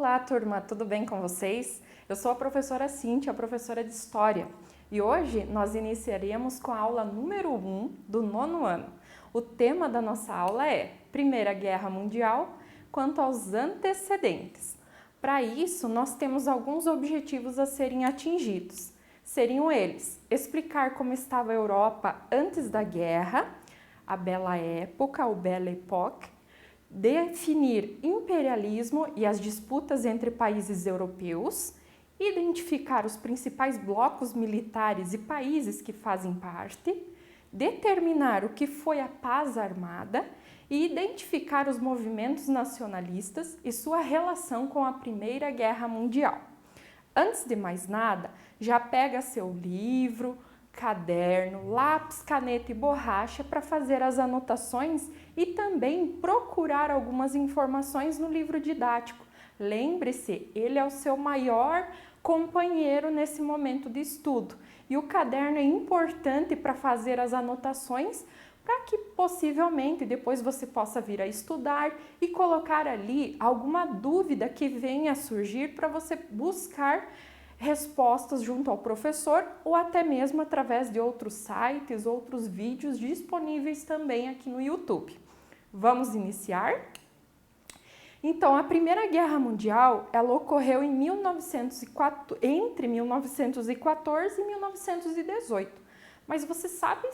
Olá, turma, tudo bem com vocês? Eu sou a professora Cíntia, professora de História, e hoje nós iniciaremos com a aula número 1 do 9º ano. O tema da nossa aula é Primeira Guerra Mundial quanto aos antecedentes. Para isso, nós temos alguns objetivos a serem atingidos. Seriam eles: explicar como estava a Europa antes da guerra, a Bela Época, ou Belle Époque, definir imperialismo e as disputas entre países europeus, identificar os principais blocos militares e países que fazem parte, determinar o que foi a paz armada e identificar os movimentos nacionalistas e sua relação com a Primeira Guerra Mundial. Antes de mais nada, já pega seu livro, caderno, lápis, caneta e borracha para fazer as anotações e também procurar algumas informações no livro didático. Lembre-se, ele é o seu maior companheiro nesse momento de estudo e o caderno é importante para fazer as anotações para que possivelmente depois você possa vir a estudar e colocar ali alguma dúvida que venha a surgir para você buscar respostas junto ao professor ou até mesmo através de outros sites, outros vídeos disponíveis também aqui no YouTube. Vamos iniciar? Então, a Primeira Guerra Mundial, ela ocorreu entre 1914 e 1918. Mas você sabe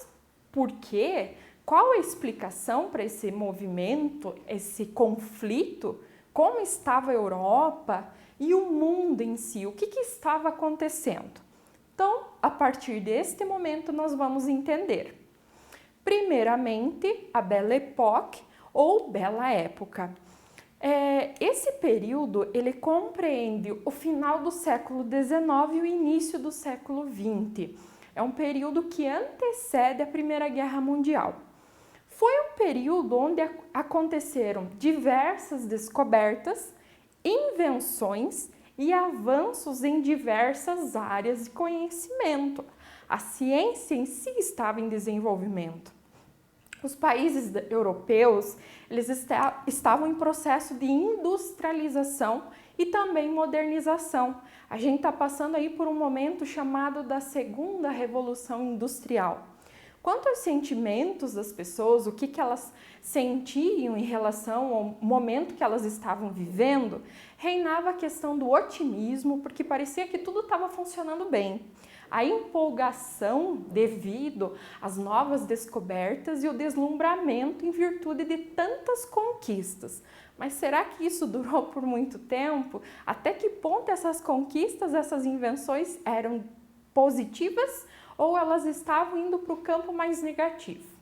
por quê? Qual a explicação para esse movimento, esse conflito? Como estava a Europa e o mundo em si? O que estava acontecendo? Então, a partir deste momento, nós vamos entender. Primeiramente, a Belle Époque ou Bela Época. Esse período, ele compreende o final do século XIX e o início do século XX. É um período que antecede a Primeira Guerra Mundial. Foi um período onde aconteceram diversas descobertas, invenções e avanços em diversas áreas de conhecimento. A ciência em si estava em desenvolvimento. Os países europeus, eles estavam em processo de industrialização e também modernização. A gente está passando aí por um momento chamado da Segunda Revolução Industrial. Quanto aos sentimentos das pessoas, o que elas sentiam em relação ao momento que elas estavam vivendo, reinava a questão do otimismo, porque parecia que tudo estava funcionando bem. A empolgação devido às novas descobertas e o deslumbramento em virtude de tantas conquistas. Mas será que isso durou por muito tempo? Até que ponto essas conquistas, essas invenções eram positivas ou elas estavam indo para o campo mais negativo?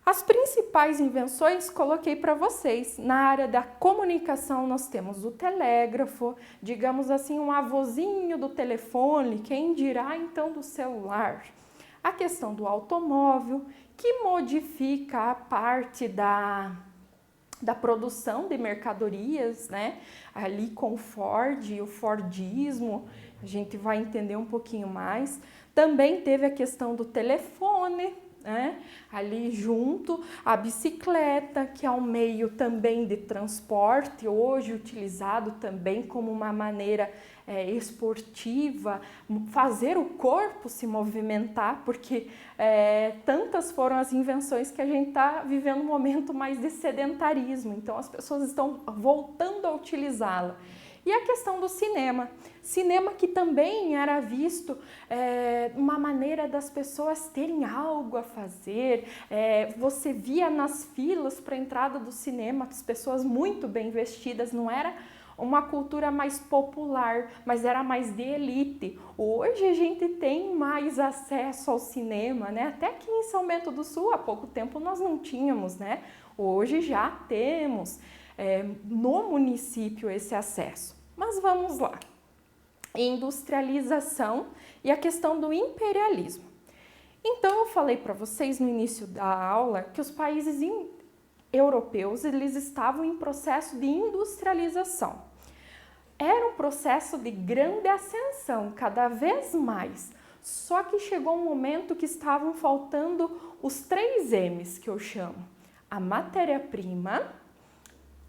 As principais invenções coloquei para vocês. Na área da comunicação nós temos o telégrafo, digamos assim, um avôzinho do telefone, quem dirá então do celular. A questão do automóvel, que modifica a parte da produção de mercadorias, né? Ali com o Ford e o Fordismo, a gente vai entender um pouquinho mais. Também teve a questão do telefone, né? Ali junto, a bicicleta, que é um meio também de transporte, hoje utilizado também como uma maneira esportiva, fazer o corpo se movimentar, porque tantas foram as invenções que a gente está vivendo um momento mais de sedentarismo, então as pessoas estão voltando a utilizá-la. E a questão do cinema que também era visto uma maneira das pessoas terem algo a fazer. Você via nas filas para a entrada do cinema as pessoas muito bem vestidas, não era uma cultura mais popular, mas era mais de elite. Hoje a gente tem mais acesso ao cinema, né? Até aqui em São Bento do Sul, há pouco tempo nós não tínhamos, né? Hoje já temos no município esse acesso. Mas vamos lá. Industrialização e a questão do imperialismo. Então, eu falei para vocês no início da aula que os países europeus eles estavam em processo de industrialização. Era um processo de grande ascensão, cada vez mais. Só que chegou um momento que estavam faltando os 3 M's que eu chamo. A matéria-prima,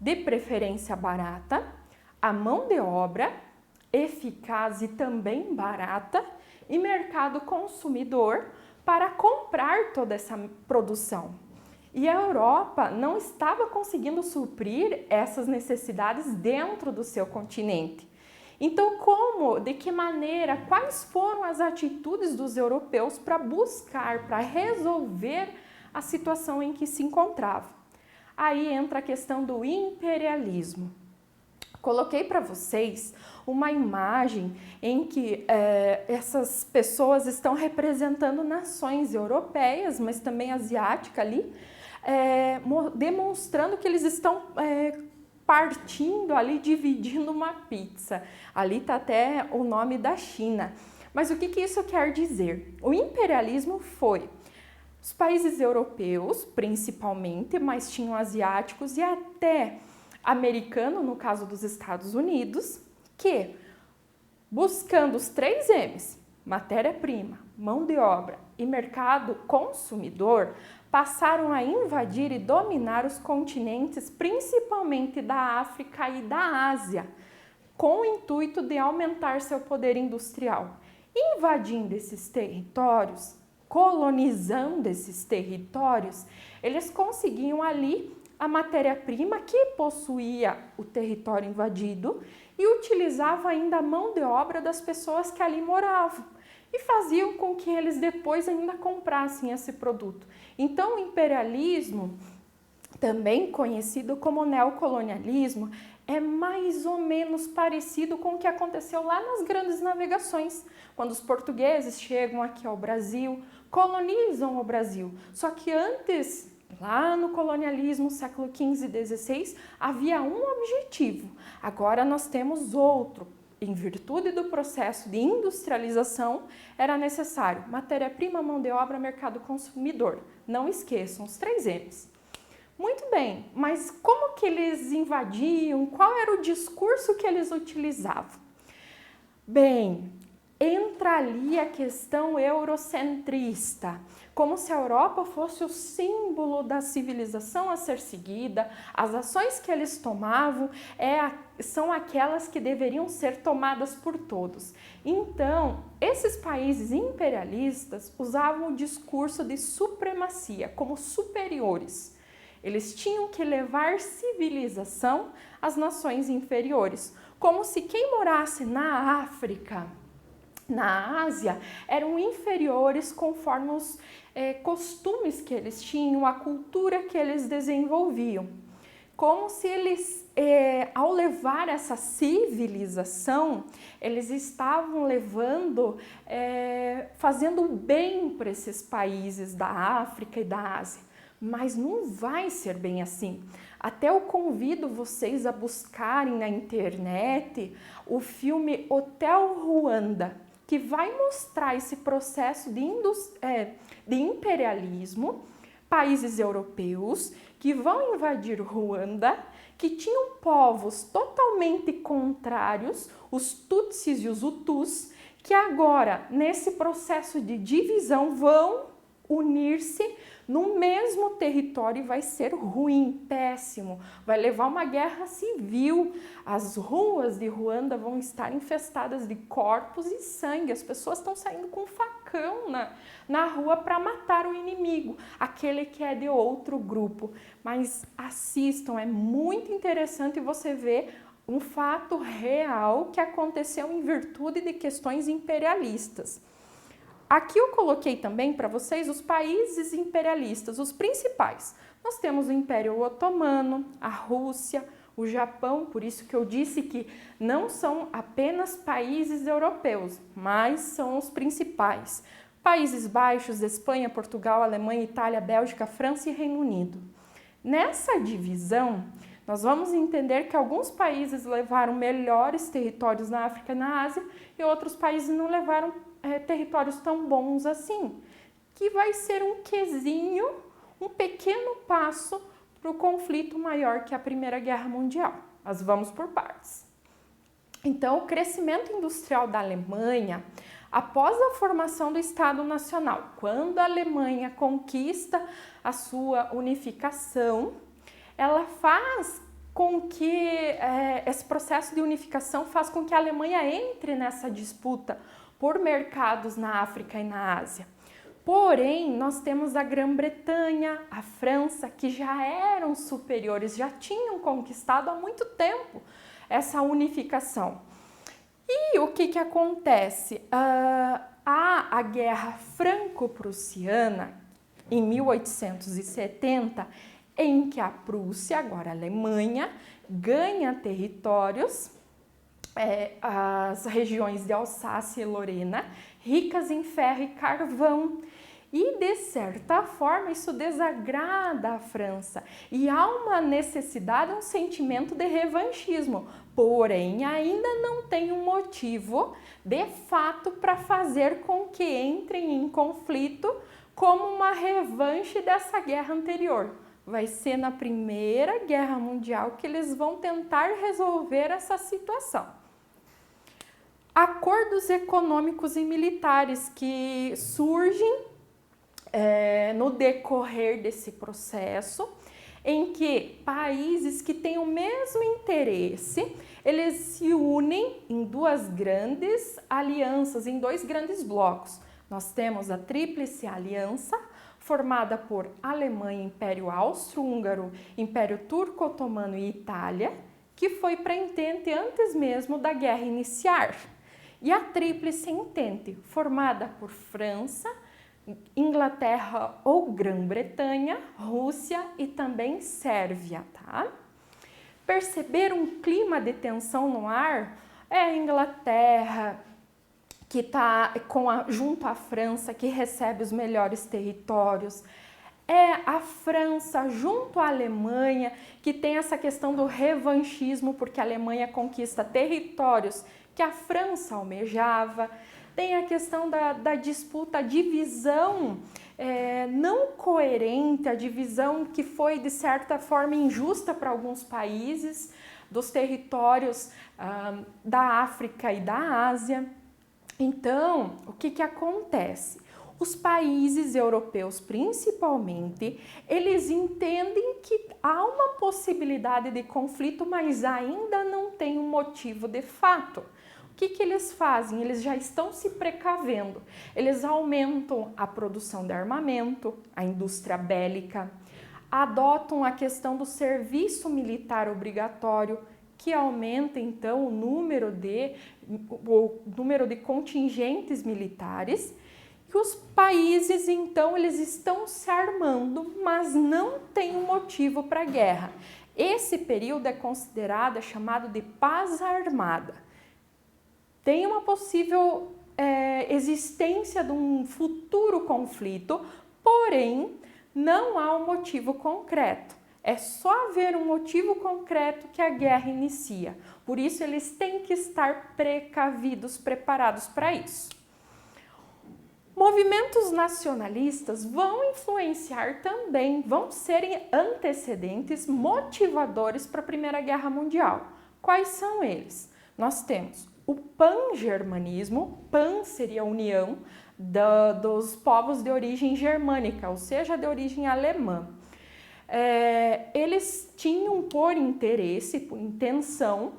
de preferência barata, a mão de obra eficaz e também barata e mercado consumidor para comprar toda essa produção. E a Europa não estava conseguindo suprir essas necessidades dentro do seu continente. Então, de que maneira, quais foram as atitudes dos europeus para buscar, para resolver a situação em que se encontravam? Aí entra a questão do imperialismo. Coloquei para vocês uma imagem em que essas pessoas estão representando nações europeias, mas também asiáticas ali, demonstrando que eles estão partindo ali, dividindo uma pizza. Ali está até o nome da China. Mas o que isso quer dizer? O imperialismo foi os países europeus, principalmente, mas tinham asiáticos e até americano, no caso dos Estados Unidos, que, buscando os 3 M's, matéria-prima, mão de obra e mercado consumidor, passaram a invadir e dominar os continentes, principalmente da África e da Ásia, com o intuito de aumentar seu poder industrial. Invadindo esses territórios, colonizando esses territórios, eles conseguiam ali a matéria-prima que possuía o território invadido e utilizava ainda a mão de obra das pessoas que ali moravam e faziam com que eles depois ainda comprassem esse produto. Então, o imperialismo, também conhecido como neocolonialismo, é mais ou menos parecido com o que aconteceu lá nas grandes navegações, quando os portugueses chegam aqui ao Brasil, colonizam o Brasil. Só que antes, lá no colonialismo, século XV e XVI, havia um objetivo. Agora nós temos outro. Em virtude do processo de industrialização, era necessário matéria-prima, mão de obra, mercado consumidor. Não esqueçam os 3 M's. Muito bem, mas como que eles invadiam? Qual era o discurso que eles utilizavam? Bem, entra ali a questão eurocentrista, como se a Europa fosse o símbolo da civilização a ser seguida, as ações que eles tomavam são aquelas que deveriam ser tomadas por todos. Então, esses países imperialistas usavam o discurso de supremacia, como superiores. Eles tinham que levar civilização às nações inferiores, como se quem morasse na África, na Ásia, eram inferiores conforme os costumes que eles tinham, a cultura que eles desenvolviam. Como se eles, ao levar essa civilização, eles estavam fazendo bem para esses países da África e da Ásia. Mas não vai ser bem assim. Até eu convido vocês a buscarem na internet o filme Hotel Ruanda, que vai mostrar esse processo de imperialismo, países europeus que vão invadir Ruanda, que tinham povos totalmente contrários, os Tutsis e os Hutus, que agora, nesse processo de divisão, vão unir-se no mesmo território e vai ser ruim, péssimo, vai levar uma guerra civil. As ruas de Ruanda vão estar infestadas de corpos e sangue, as pessoas estão saindo com facão na rua para matar o inimigo, aquele que é de outro grupo. Mas assistam, é muito interessante você ver um fato real que aconteceu em virtude de questões imperialistas. Aqui eu coloquei também para vocês os países imperialistas, os principais. Nós temos o Império Otomano, a Rússia, o Japão, por isso que eu disse que não são apenas países europeus, mas são os principais. Países Baixos, Espanha, Portugal, Alemanha, Itália, Bélgica, França e Reino Unido. Nessa divisão, nós vamos entender que alguns países levaram melhores territórios na África e na Ásia e outros países não levaram territórios tão bons assim, que vai ser um quesinho, um pequeno passo para o conflito maior que a Primeira Guerra Mundial. Mas vamos por partes. Então, o crescimento industrial da Alemanha, após a formação do Estado Nacional, quando a Alemanha conquista a sua unificação, ela faz com que esse processo de unificação faz com que a Alemanha entre nessa disputa por mercados na África e na Ásia. Porém, nós temos a Grã-Bretanha, a França, que já eram superiores, já tinham conquistado há muito tempo essa unificação. E o que acontece? Há a Guerra Franco-Prussiana, em 1870, em que a Prússia, agora a Alemanha, ganha territórios, as regiões de Alsácia e Lorena, ricas em ferro e carvão. E, de certa forma, isso desagrada a França. E há uma necessidade, um sentimento de revanchismo. Porém, ainda não tem um motivo, de fato, para fazer com que entrem em conflito como uma revanche dessa guerra anterior. Vai ser na Primeira Guerra Mundial que eles vão tentar resolver essa situação. Acordos econômicos e militares que surgem no decorrer desse processo, em que países que têm o mesmo interesse, eles se unem em duas grandes alianças, em dois grandes blocos. Nós temos a Tríplice Aliança, formada por Alemanha, Império Austro-Húngaro, Império Turco-Otomano e Itália, que foi para Entente antes mesmo da guerra iniciar. E a Tríplice Entente, formada por França, Inglaterra ou Grã-Bretanha, Rússia e também Sérvia, tá? Perceber um clima de tensão no ar é a Inglaterra, que está junto à França, que recebe os melhores territórios. É a França junto à Alemanha, que tem essa questão do revanchismo, porque a Alemanha conquista territórios que a França almejava. Tem a questão da disputa, a divisão não coerente, a divisão que foi, de certa forma, injusta para alguns países, dos territórios da África e da Ásia. Então, o que acontece? Os países europeus, principalmente, eles entendem que há uma possibilidade de conflito, mas ainda não tem um motivo de fato. O que eles fazem? Eles já estão se precavendo. Eles aumentam a produção de armamento, a indústria bélica, adotam a questão do serviço militar obrigatório, que aumenta então o número de contingentes militares, e os países então eles estão se armando, mas não tem um motivo para a guerra. Esse período é considerado, é chamado de paz armada. Tem uma possível existência de um futuro conflito, porém não há um motivo concreto. É só haver um motivo concreto que a guerra inicia. Por isso, eles têm que estar precavidos, preparados para isso. Movimentos nacionalistas vão influenciar também, vão ser antecedentes, motivadores para a Primeira Guerra Mundial. Quais são eles? Nós temos o pan-germanismo, pan seria a união dos povos de origem germânica, ou seja, de origem alemã. Eles tinham por interesse, por intenção,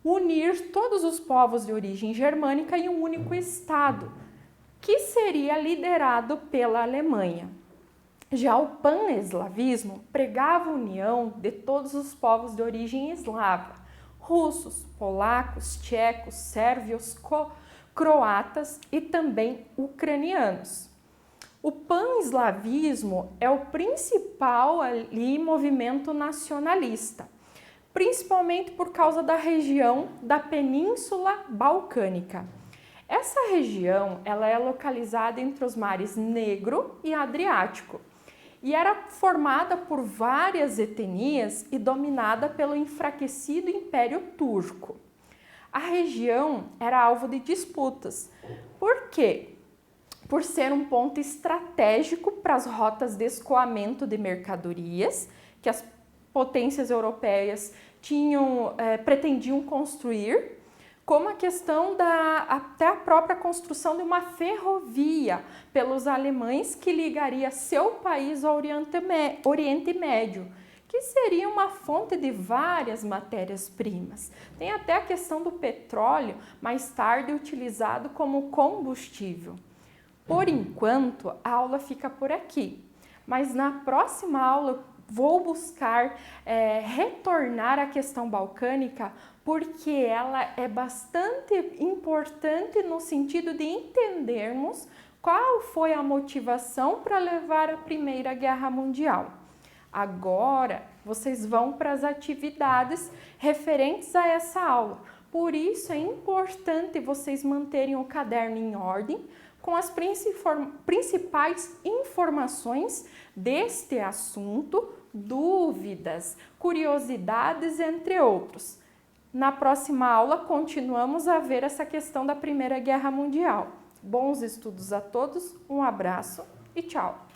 unir todos os povos de origem germânica em um único estado, que seria liderado pela Alemanha. Já o pan-eslavismo pregava a união de todos os povos de origem eslava, russos, polacos, tchecos, sérvios, croatas e também ucranianos. O pan-eslavismo é o principal movimento nacionalista, principalmente por causa da região da Península Balcânica. Essa região ela é localizada entre os mares Negro e Adriático e era formada por várias etnias e dominada pelo enfraquecido Império Turco. A região era alvo de disputas. Por quê? Por ser um ponto estratégico para as rotas de escoamento de mercadorias que as potências europeias pretendiam construir, como a questão até a própria construção de uma ferrovia pelos alemães que ligaria seu país ao Oriente Médio, que seria uma fonte de várias matérias-primas. Tem até a questão do petróleo, mais tarde utilizado como combustível. Por enquanto, a aula fica por aqui, mas na próxima aula vou buscar retornar à questão balcânica, porque ela é bastante importante no sentido de entendermos qual foi a motivação para levar a Primeira Guerra Mundial. Agora, vocês vão para as atividades referentes a essa aula. Por isso, é importante vocês manterem o caderno em ordem com as principais informações deste assunto, dúvidas, curiosidades, entre outros. Na próxima aula, continuamos a ver essa questão da Primeira Guerra Mundial. Bons estudos a todos, um abraço e tchau!